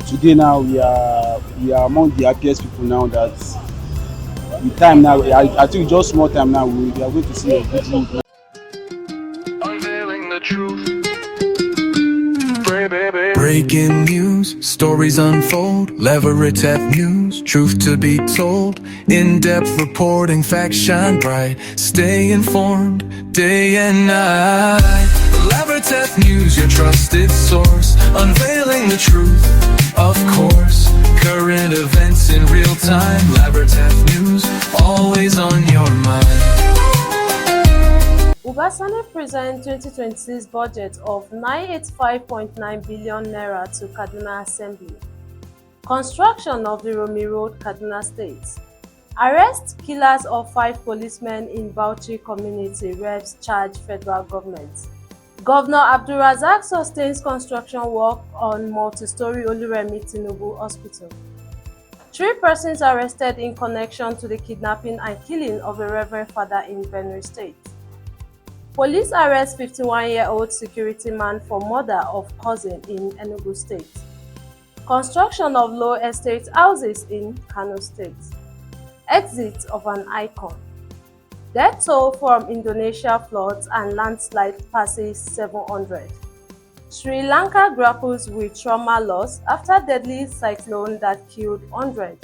today now we are among the happiest people now that the time now I think just small time now we are going to see a good road now. Unveiling the truth. Breaking news, stories unfold, Laverita news, truth to be told. In-depth reporting, facts shine bright. Stay informed, day and night. Laverita news, your trusted source. Unveiling the truth, of course. Current events in real time. Laverita news, always on your mind. Uba Sani presents 2026 budget of 985.9 billion naira to Kaduna Assembly. Construction of the Romi Road, Kaduna State. Arrest killers of 5 policemen in Bauchi community, reps charge federal government. Governor Abdulrazak sustains construction work on multi-story Oluremi Tinubu Hospital. 3 persons arrested in connection to the kidnapping and killing of a Reverend Father in Benue State. Police arrest 51-year-old security man for murder of cousin in Enugu State. Construction of low estate houses in Kano State. Exit of an icon. Death toll from Indonesia floods and landslide passes 700. Sri Lanka grapples with trauma loss after deadly cyclone that killed 100.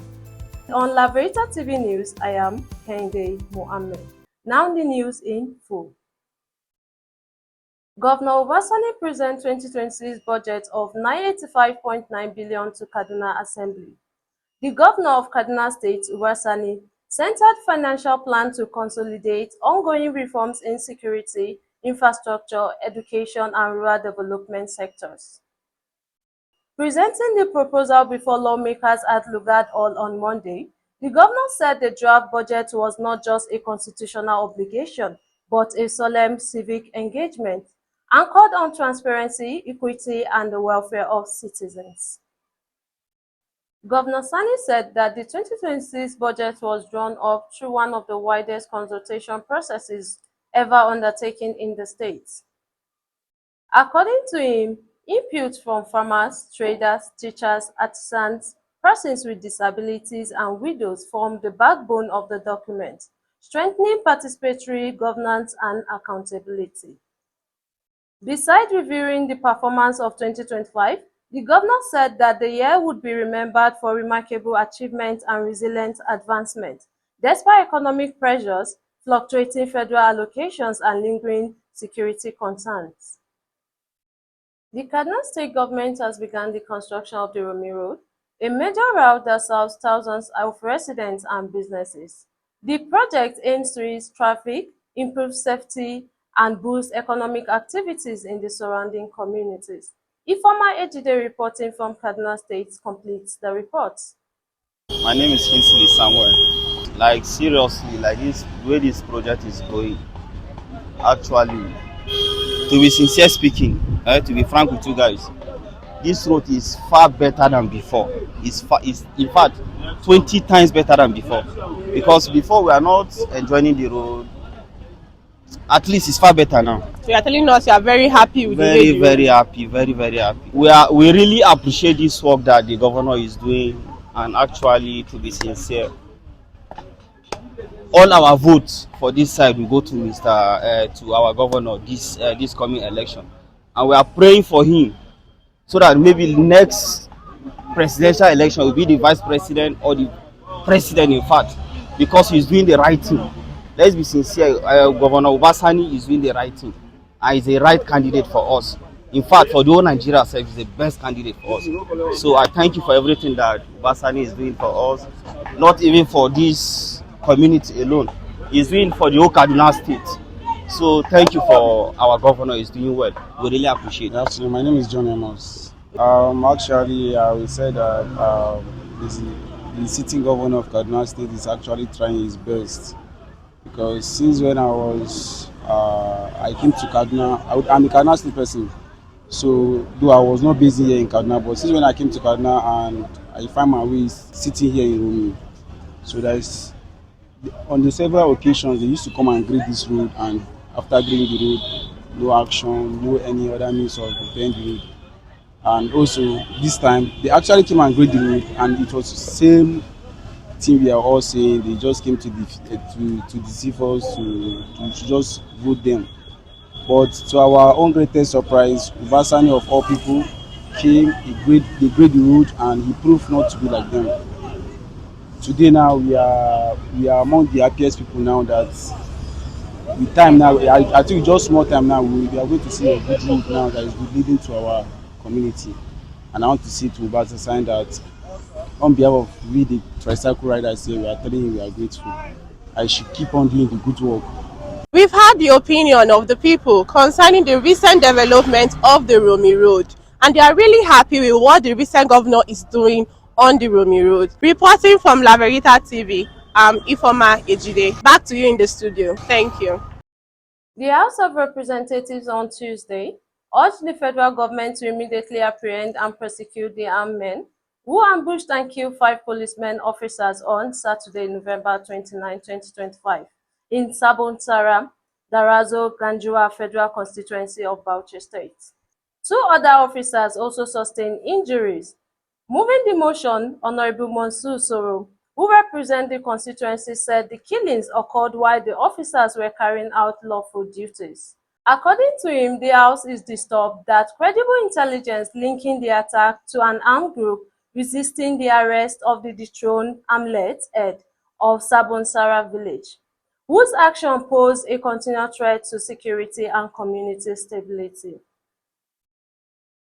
On Laverita TV News, I am Kende Mohammed. Now the news in full. Governor Uba Sani presents 2026 budget of 985.9 billion to Kaduna Assembly. The Governor of Kaduna State, Uba Sani, centered financial plan to consolidate ongoing reforms in security, infrastructure, education, and rural development sectors. Presenting the proposal before lawmakers at Lugard Hall on Monday, the governor said the draft budget was not just a constitutional obligation, but a solemn civic engagement anchored on transparency, equity, and the welfare of citizens. Governor Sani said that the 2026 budget was drawn up through one of the widest consultation processes ever undertaken in the state. According to him, input from farmers, traders, teachers, artisans, persons with disabilities, and widows form the backbone of the document, strengthening participatory governance and accountability. Besides reviewing the performance of 2025, the governor said that the year would be remembered for remarkable achievement and resilient advancement, despite economic pressures, fluctuating federal allocations, and lingering security concerns. The Kaduna State government has begun the construction of the Romi Road, a major route that serves thousands of residents and businesses. The project aims to ease traffic, improve safety, and boost economic activities in the surrounding communities. Ifeoma Ejide reporting from Kaduna State completes the report. My name is Kinsley Samuel. Like seriously, like this, the way this project is going, actually, to be sincere speaking, to be frank with you guys, this road is far better than before. It's in fact 20 times better than before. Because before we are not enjoying the road. At least it's far better now. So you are telling us you are very happy with very happy, very happy. We really appreciate this work that the governor is doing, and actually, to be sincere, all our votes for this side will go to to our governor this coming election, and we are praying for him so that maybe the next presidential election will be the vice president or the president, in fact, because he's doing the right thing. Let's be sincere, Governor Uba Sani is doing the right thing and is a right candidate for us. In fact, for the whole Nigeria, is the best candidate for us. So I thank you for everything that Uba Sani is doing for us, not even for this community alone. He's doing for the whole Kaduna State. So thank you for our governor, he's doing well. We really appreciate it. Actually, my name is John Amos. Actually, I will say that the sitting governor of Kaduna State is actually trying his best. Because since when I came to Kaduna, I'm a Kaduna State person. So though I was not based here in Kaduna, but since when I came to Kaduna and I find my way sitting here in Rumi. So there's on the several occasions they used to come and grade this road, and after grading the road, no action, no any other means of repairing the road. And also this time they actually came and graded the road, and it was the same thing we are all saying. They just came to to deceive us, to just vote them. But to our own greatest surprise, Uba Sani of all people came, they grade the road, and he proved not to be like them. Today now we are among the happiest people now that with time now, I think just small time now, we are going to see a good road now that is leading to our community. And I want to see to Uba Sani that on behalf of we the tricycle riders here, we are telling you we are grateful. I should keep on doing the good work. We've had the opinion of the people concerning the recent development of the Romi Road, and they are really happy with what the recent governor is doing on the Romi Road. Reporting from Laverita TV, I'm Ifoma Ejide. Back to you in the studio. Thank you. The House of Representatives on Tuesday urged the federal government to immediately apprehend and prosecute the armed men who ambushed and killed 5 policemen officers on Saturday, November 29, 2025, in Sabon Sara, Darazo, Ganjua Federal Constituency of Bauchi State. 2 other officers also sustained injuries. Moving the motion, Honorable Monsur Soro, who represents the constituency, said the killings occurred while the officers were carrying out lawful duties. According to him, the House is disturbed that credible intelligence linking the attack to an armed group resisting the arrest of the dethroned Hamlet head of Sabonsara village, whose action posed a continual threat to security and community stability.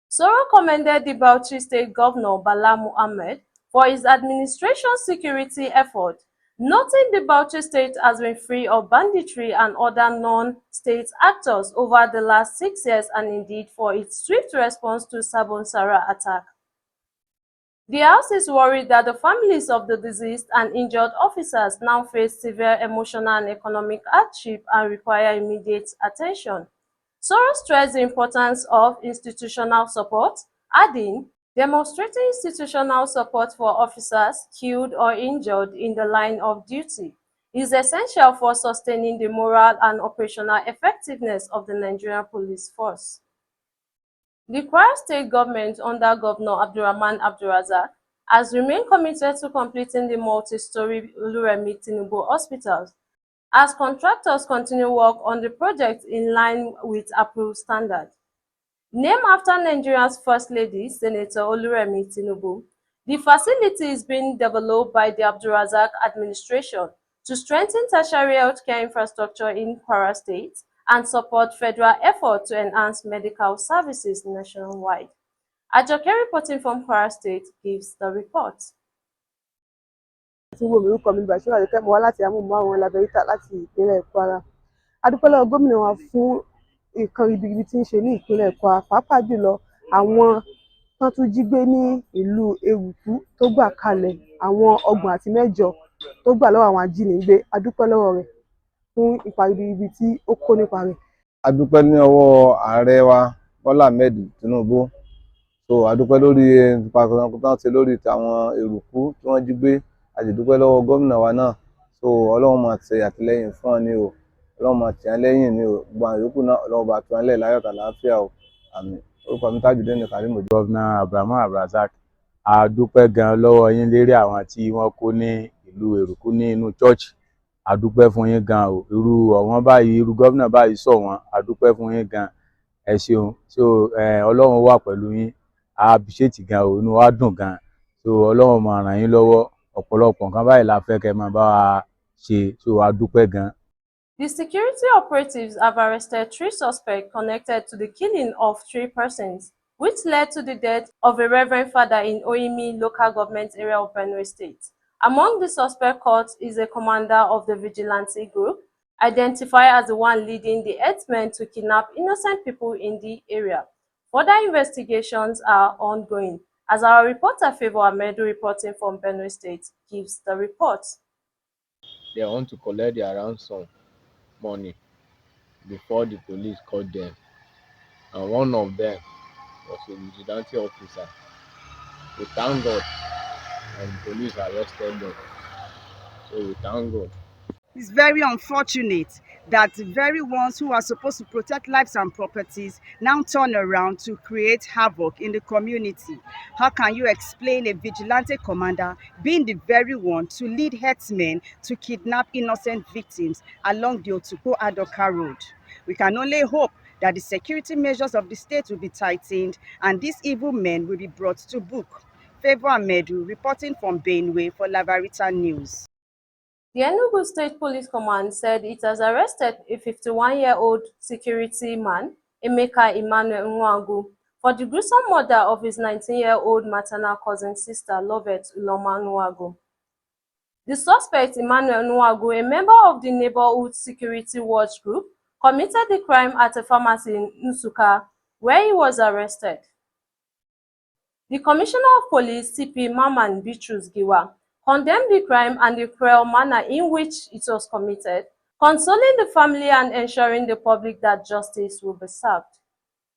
Soro commended the Bauchi State Governor Bala Mohammed for his administration's security effort, noting the Bauchi State has been free of banditry and other non-state actors over the last 6 years, and indeed for its swift response to Sabon Sara attack. The House is worried that the families of the deceased and injured officers now face severe emotional and economic hardship and require immediate attention. Soros stressed the importance of institutional support, adding, demonstrating institutional support for officers killed or injured in the line of duty is essential for sustaining the moral and operational effectiveness of the Nigerian police force. The Kwara State government under Governor Abdulrahman Abdulrazak has remained committed to completing the multi-story Oluremi Tinubu hospitals as contractors continue work on the project in line with approved standards. Named after Nigeria's First Lady, Senator Oluremi Tinubu, the facility is being developed by the Abdulrazak administration to strengthen tertiary healthcare infrastructure in Kwara State and support federal efforts to enhance medical services nationwide. Ajoke reporting from Kwara State gives the report. Tí wo mi orúkọ mi Bashir Àdùkẹ́, mo wá láti amóhùnmáwòrán Laverita láti ìpínlẹ̀ Kwara. A dúpẹ́ lọ́wọ́ gómìnà wa fún nǹkan ribiribi tí ń ṣe ní ìpínlẹ̀ Kwara, pàápàá jùlọ àwọn tán tún jí gbé ní ìlú Èrùkú tó gbà kalẹ̀ àwọn 30 àti 8 tó gbà lọ́wọ́ àwọn ajínigbé. A dúpẹ́ lọ́wọ́ rẹ̀ fún ipa ribiribi tí ó kó nípa rẹ̀. A dúpẹ́ ní ọwọ́ ààrẹ wa Bọ́lá Ahmed Tinubu. So a dúpẹ́ lórí ìpàkọ́ tán ṣe lórí àwọn Èrùkú tí wọ́n jí gbé. A sì dúpẹ́ lọ́wọ́ gómìnà wa náà. So Ọlọ́run máa ṣe àtìlẹ́yìn fún ọ ní o, Ọlọ́run máa tì wọ́n lẹ́yìn ní o, gbogbo àwọn yòókù náà Ọlọ́run bá tù wọ́n lẹ̀ láyọ̀ àlàáfíà o. Àmín. Orúkọ mi Tajudeen Karim. Gọ́vnà Abraham Abrazak, a dúpẹ́ gan lọ́wọ́ yín lérí àwọn tí wọ́n kó ní ìlú Èrùkú ní inú church. A dúpẹ́ fún yín gan o, irú ọ̀wọ́n báyìí, irú gómìnà báyìí sọ wọ́n. A dúpẹ́ fún yín gan, ẹ ṣeun. So Ọlọ́run wà pẹ̀lú yín, a appreciate gan o, inú wa dùn gan. So Ọlọ́run máa ràn yín lọ́wọ́, ọ̀pọ̀lọpọ̀ nǹkan báyìí la fẹ́ kẹ́ máa bá wa ṣe. So a dúpẹ́ gan. The security operatives have arrested 3 suspects connected to the killing of 3 persons, which led to the death of a Reverend Father in Oimi local government area of Benue State. Among the suspects caught is a commander of the vigilante group, identified as the one leading the herdsmen to kidnap innocent people in the area. Further investigations are ongoing, as our reporter Favour Amedu reporting from Benue State gives the report. They want to collect their ransom money before the police caught them, and one of them was a vigilante officer. We thank God, and the police arrested them. So we thank God. It's very unfortunate that the very ones who are supposed to protect lives and properties now turn around to create havoc in the community? How can you explain a vigilante commander being the very one to lead herdsmen to kidnap innocent victims along the Otuko-Adoka road? We can only hope that the security measures of the state will be tightened and these evil men will be brought to book. Favour Amedu reporting from Benue for Laverita News. The Enugu State Police Command said it has arrested a 51-year-old security man, Emeka Emmanuel Nwagu, for the gruesome murder of his 19-year-old maternal cousin sister, Lovett Uloma Nwagu. The suspect, Emmanuel Nwagu, a member of the Neighborhood Security Watch Group, committed the crime at a pharmacy in Nsukka, where he was arrested. The Commissioner of Police, CP Maman Bitrus Giwa, condemned the crime and the cruel manner in which it was committed, consoling the family and ensuring the public that justice will be served.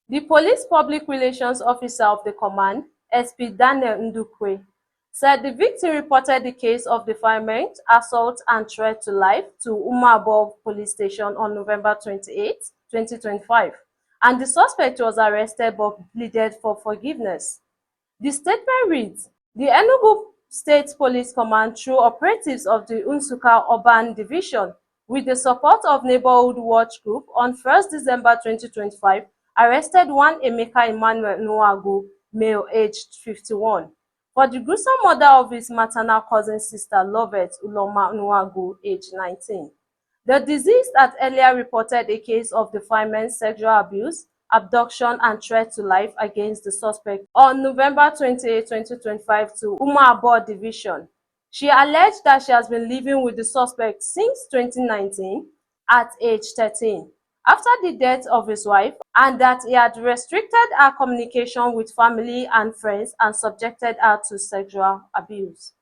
The Police Public Relations Officer of the command, SP Daniel Ndukwe, said the victim reported the case of defilement, assault, and threat to life to Umabo Police Station on November 28, 2025, and the suspect was arrested but pleaded for forgiveness. The statement reads, the Enugu State Police Command, through operatives of the Nsukka Urban Division, with the support of Neighborhood Watch Group, on 1st December 2025, arrested one Emeka Emmanuel Nwagu, male aged 51, for the gruesome murder of his maternal cousin sister, Lovett Uloma Nwagu, aged 19. The deceased had earlier reported a case of defilement, sexual abuse, abduction, and threat to life against the suspect on November 28, 2025 to Umabo Division. She alleged that she has been living with the suspect since 2019 at age 13, after the death of his wife, and that he had restricted her communication with family and friends and subjected her to sexual abuse.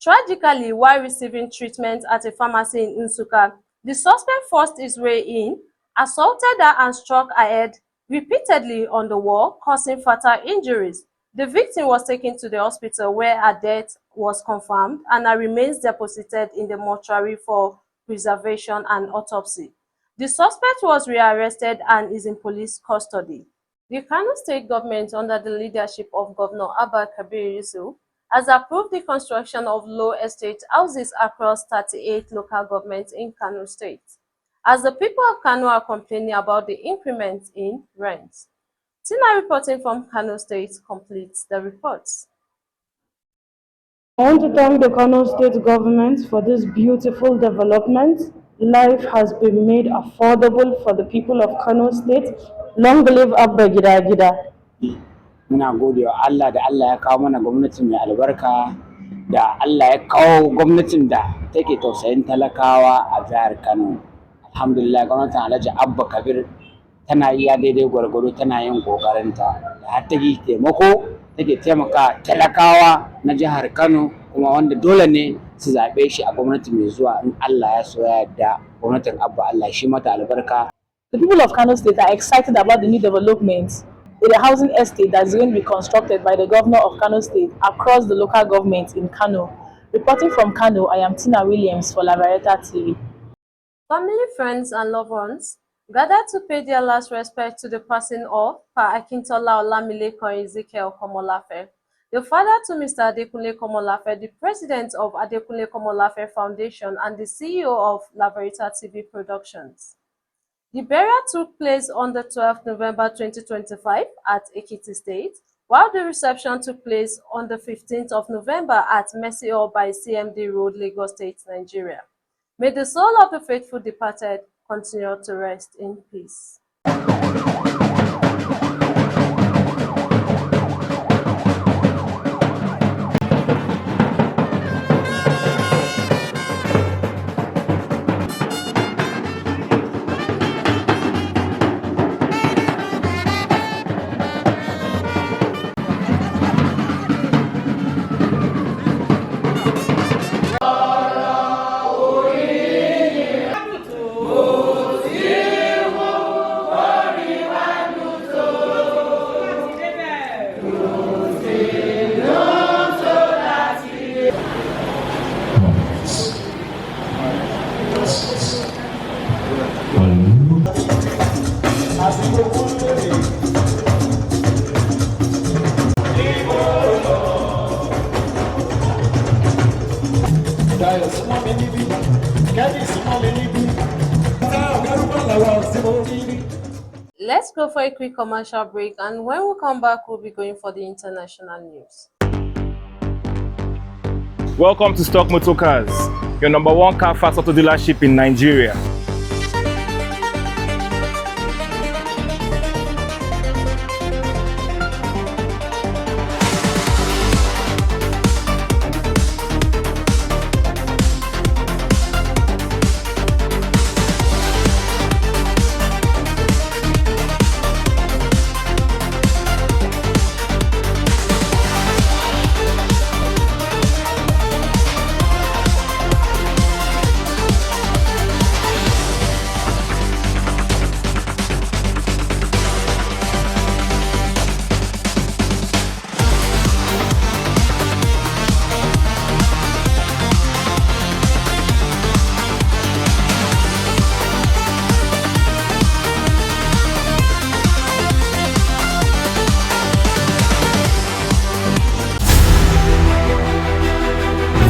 Tragically, while receiving treatment at a pharmacy in Nsukka, the suspect forced his way in, assaulted her, and struck her head repeatedly on the wall, causing fatal injuries. The victim was taken to the hospital where her death was confirmed and her remains deposited in the mortuary for preservation and autopsy. The suspect was rearrested and is in police custody. The Kano State government, under the leadership of Governor Abba Kabir Yusuf, has approved the construction of low estate houses across 38 local governments in Kano State, as the people of Kano are complaining about the increment in rent. Tina reporting from Kano State completes the reports. I want to thank the Kano State government for this beautiful development. Life has been made affordable for the people of Kano State. Long live Abba Gida Gida. Muna gode wa Allah da Allah ya kawo mana gwamnati mai albarka, da Allah ya kawo gwamnatin da take tausayin talakawa a jihar Kano. Alhamdulillah, gwamnatin Alhaji Abba Kabir tana iya daidai gwargwado, tana yin kokarinta da har take taimako, take taimaka talakawa na jihar Kano, kuma wanda dole ne su zaɓe shi a gwamnati mai zuwa in Allah ya so ya yarda. Gwamnatin Abba, Allah shi mata albarka. The people of Kano State are excited about the new developments in the housing estate that is going to be constructed by the governor of Kano State across the local governments in Kano. Reporting from Kano, I am Tina Williams for Laverita TV. Family, friends, and loved ones gathered to pay their last respect to the passing of Pa Akintola Olamilekan Ezekiel Komolafe, the father to Mr. Adekunle Komolafe, the president of Adekunle Komolafe Foundation and the CEO of Laverita TV Productions. The burial took place on the 12th November 2025 at Ekiti State, while the reception took place on the 15th of November at Mercy Hall by CMD Road, Lagos State, Nigeria. May the soul of the faithful departed continue to rest in peace. Let's go for a quick commercial break, and when we come back, we'll be going for the international news. Welcome to Stock Motor Cars, your number one car fast auto dealership in Nigeria.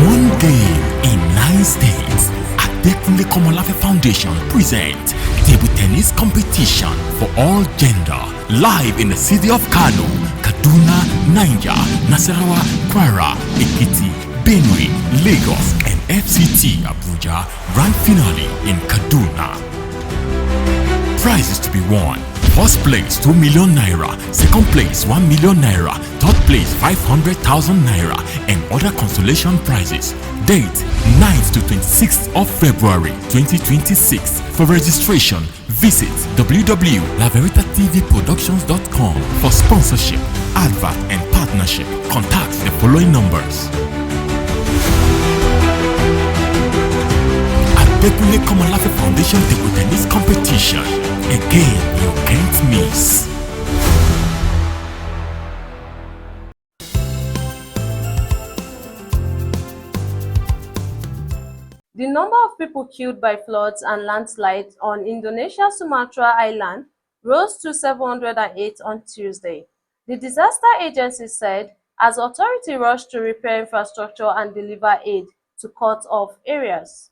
One game in 9 states, Adekunle Komolafe Foundation presents table tennis competition for all gender live in the city of Kano, Kaduna, Niger, Nasarawa, Kwara, Ekiti, Benue, Lagos, and FCT Abuja. Grand finale in Kaduna. Prizes to be won. First place 2 million naira, second place 1 million naira, third place 500,000 naira, and other consolation prizes. Date 9th to 26th of February 2026. For registration, visit www.laveritatvproductions.com. For sponsorship, advert, and partnership, contact the following numbers. Adekunle Komolafe Foundation Table Tennis Competition. Again, you can't miss. The number of people killed by floods and landslides on Indonesia's Sumatra Island rose to 708 on Tuesday. The disaster agency said as authorities rushed to repair infrastructure and deliver aid to cut-off areas.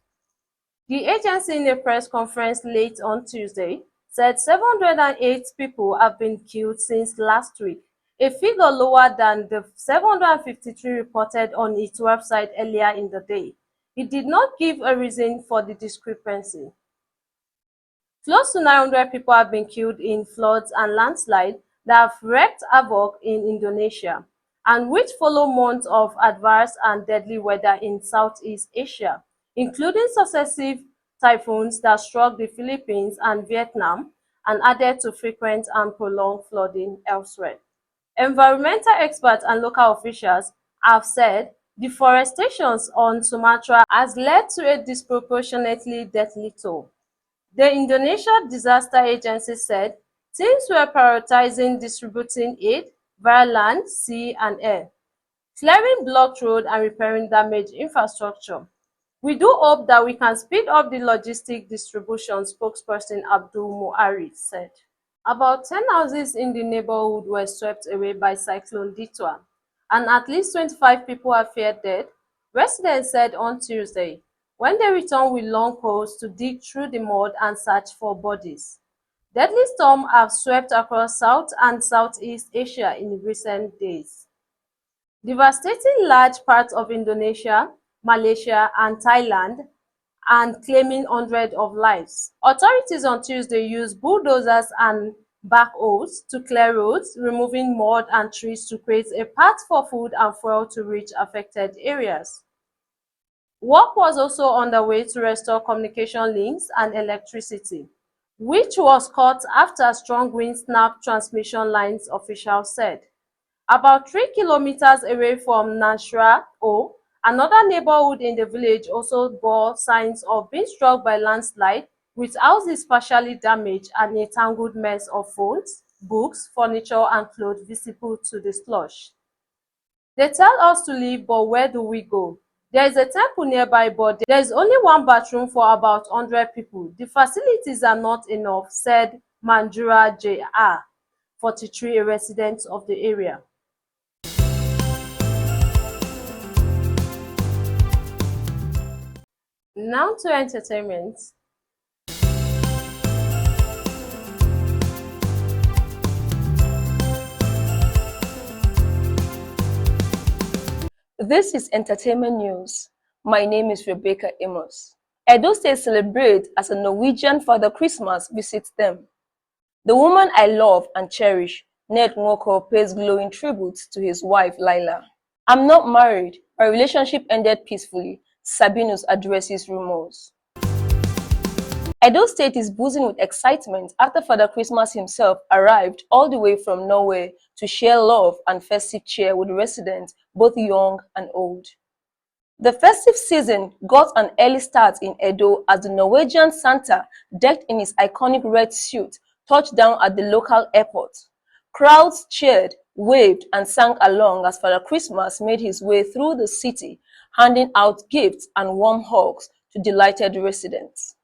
The agency, in a press conference late on Tuesday, said 708 people have been killed since last week, a figure lower than the 753 reported on its website earlier in the day. It did not give a reason for the discrepancy. Close to 900 people have been killed in floods and landslides that have wreaked havoc in Indonesia, and which follow months of adverse and deadly weather in Southeast Asia, including successive typhoons that struck the Philippines and Vietnam and added to frequent and prolonged flooding elsewhere. Environmental experts and local officials have said deforestation on Sumatra has led to a disproportionately deathly toll. The Indonesia Disaster Agency said teams were prioritizing distributing aid via land, sea, and air, clearing blocked roads and repairing damaged infrastructure. We do hope that we can speed up the logistic distribution, spokesperson Abdul Muari said. About 10 houses in the neighborhood were swept away by Cyclone Ditwa, and at least 25 people are feared dead, residents said on Tuesday, when they returned with long poles to dig through the mud and search for bodies. Deadly storms have swept across South and Southeast Asia in recent days, devastating large parts of Indonesia, Malaysia, and Thailand, and claiming hundreds of lives. Authorities on Tuesday used bulldozers and backhoes to clear roads, removing mud and trees to create a path for food and fuel to reach affected areas. Work was also underway to restore communication links and electricity, which was cut after strong wind snapped transmission lines, officials said. About 3 kilometers away from Nashra O, another neighborhood in the village also bore signs of being struck by landslide, with houses partially damaged and a tangled mess of phones, books, furniture, and clothes visible to the slush. They tell us to leave, but where do we go? There is a temple nearby, but there is only one bathroom for about 100 people. The facilities are not enough, said Manjura J.R., 43, a resident of the area. Now to entertainment. This is entertainment news. My name is Rebecca Amos. Edo State celebrates as a Norwegian Father Christmas visits them. The woman I love and cherish, Ned Nwoko, pays glowing tributes to his wife, Lila. I'm not married. My relationship ended peacefully. Sabinus addresses rumors. Edo State is buzzing with excitement after Father Christmas himself arrived all the way from Norway to share love and festive cheer with residents, both young and old. The festive season got an early start in Edo as the Norwegian Santa, decked in his iconic red suit, touched down at the local airport. Crowds cheered, waved, and sang along as Father Christmas made his way through the city, handing out gifts and warm hugs to delighted residents.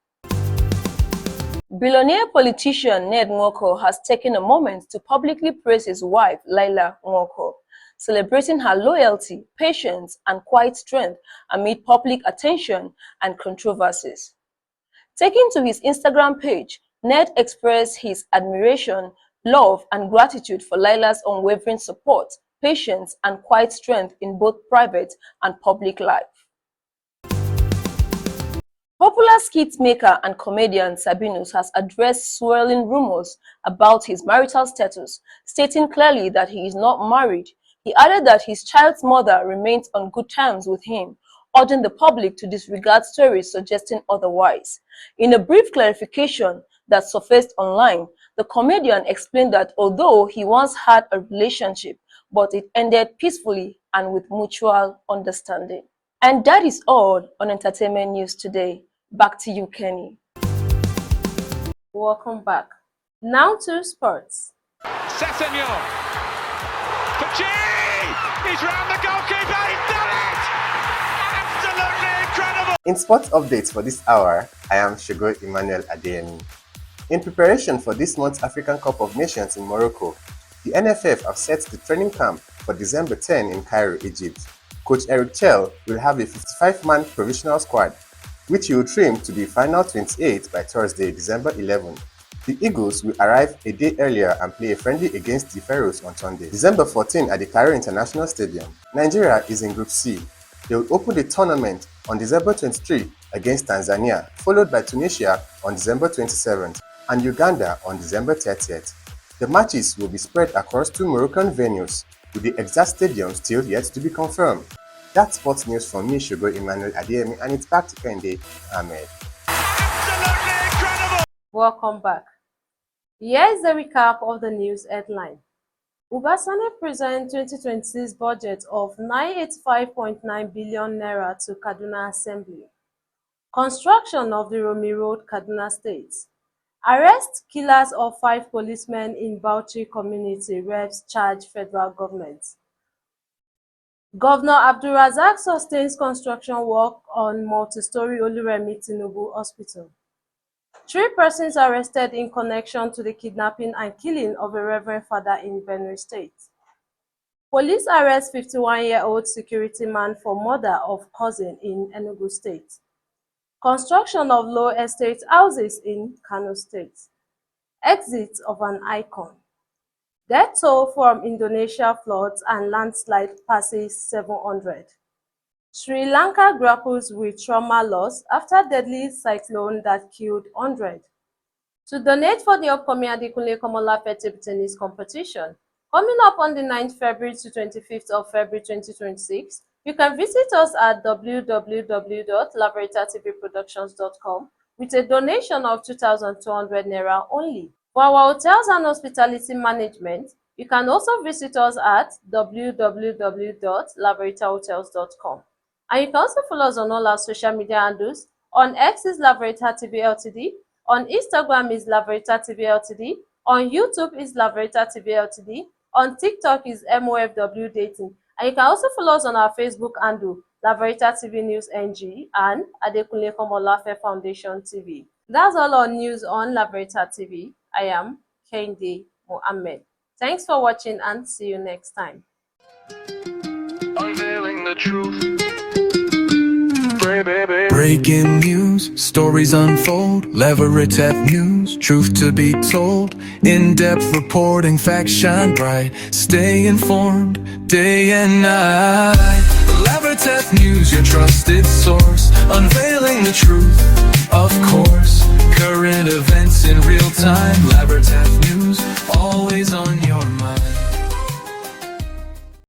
Billionaire politician Ned Nwoko has taken a moment to publicly praise his wife, Lila Nwoko, celebrating her loyalty, patience, and quiet strength amid public attention and controversies. Taking to his Instagram page, Ned expressed his admiration, love, and gratitude for Lila's unwavering support, patience, and quiet strength in both private and public life. Popular skit maker and comedian Sabinus has addressed swirling rumors about his marital status, stating clearly that he is not married. He added that his child's mother remains on good terms with him, urging the public to disregard stories suggesting otherwise. In a brief clarification that surfaced online, the comedian explained that although he once had a relationship, but it ended peacefully and with mutual understanding. And that is all on entertainment news today. Back to you, Kenny. Welcome back. Now to sports. Sessegnon for G! He's round the goalkeeper, he's done it! Absolutely incredible! In sports updates for this hour, I am Shogo Emmanuel Adeyemi. In preparation for this month's African Cup of Nations in Morocco, the NFF have set the training camp for December 10 in Cairo, Egypt. Coach Eric Chell will have a 55-man provisional squad, which he will trim to the final 28 by Thursday, December 11. The Eagles will arrive a day earlier and play a friendly against the Pharaohs on Sunday, December 14 at the Cairo International Stadium. Nigeria is in Group C. They will open the tournament on December 23 against Tanzania, followed by Tunisia on December 27th and Uganda on December 30th. The matches will be spread across 2 Moroccan venues, with the exact stadium still yet to be confirmed. That's sports news from me, Shogo Emmanuel Adeyemi, and it's back to Kende Ahmed. Absolutely incredible! Welcome back. Here is the recap of the news headline. Uba Sani presents 2026 budget of 985.9 billion naira to Kaduna Assembly. Construction of the Romi Road, Kaduna State. Arrest killers of 5 policemen in Bauchi community, reps charge federal government. Governor Abdulrazak sustains construction work on multi-story Oluremi Tinubu Hospital. 3 persons arrested in connection to the kidnapping and killing of a Reverend Father in Benue State. Police arrest 51-year-old security man for murder of cousin in Enugu State. Construction of low estate houses in Kano State. Exit of an icon. Death toll from Indonesia floods and landslide passes 700. Sri Lanka grapples with trauma loss after deadly cyclone that killed 100. To donate for the upcoming Adekunle Komolafe table tennis competition, coming up on the 9th February to 25th of February 2026, you can visit us at www.laveritatvproductions.com with a donation of 2,200 naira only. For our hotels and hospitality management, you can also visit us at www.laveritahotels.com. And you can also follow us on all our social media handles. On X is Laverita TV Ltd, on Instagram is Laverita TV Ltd, on YouTube is Laverita TV Ltd, on TikTok is MOFW Dating. And you can also follow us on our Facebook handle, Laverita TV News NG and Adekunle Komolafe Foundation TV. That's all our news on Laverita TV. I am Kende Mohammed. Thanks for watching and see you next time. Breaking news. news, stories unfold. Laverita News, truth to be told. In-depth reporting, facts shine bright. Stay informed, day and night. Laverita News, your trusted source. Unveiling the truth, of course.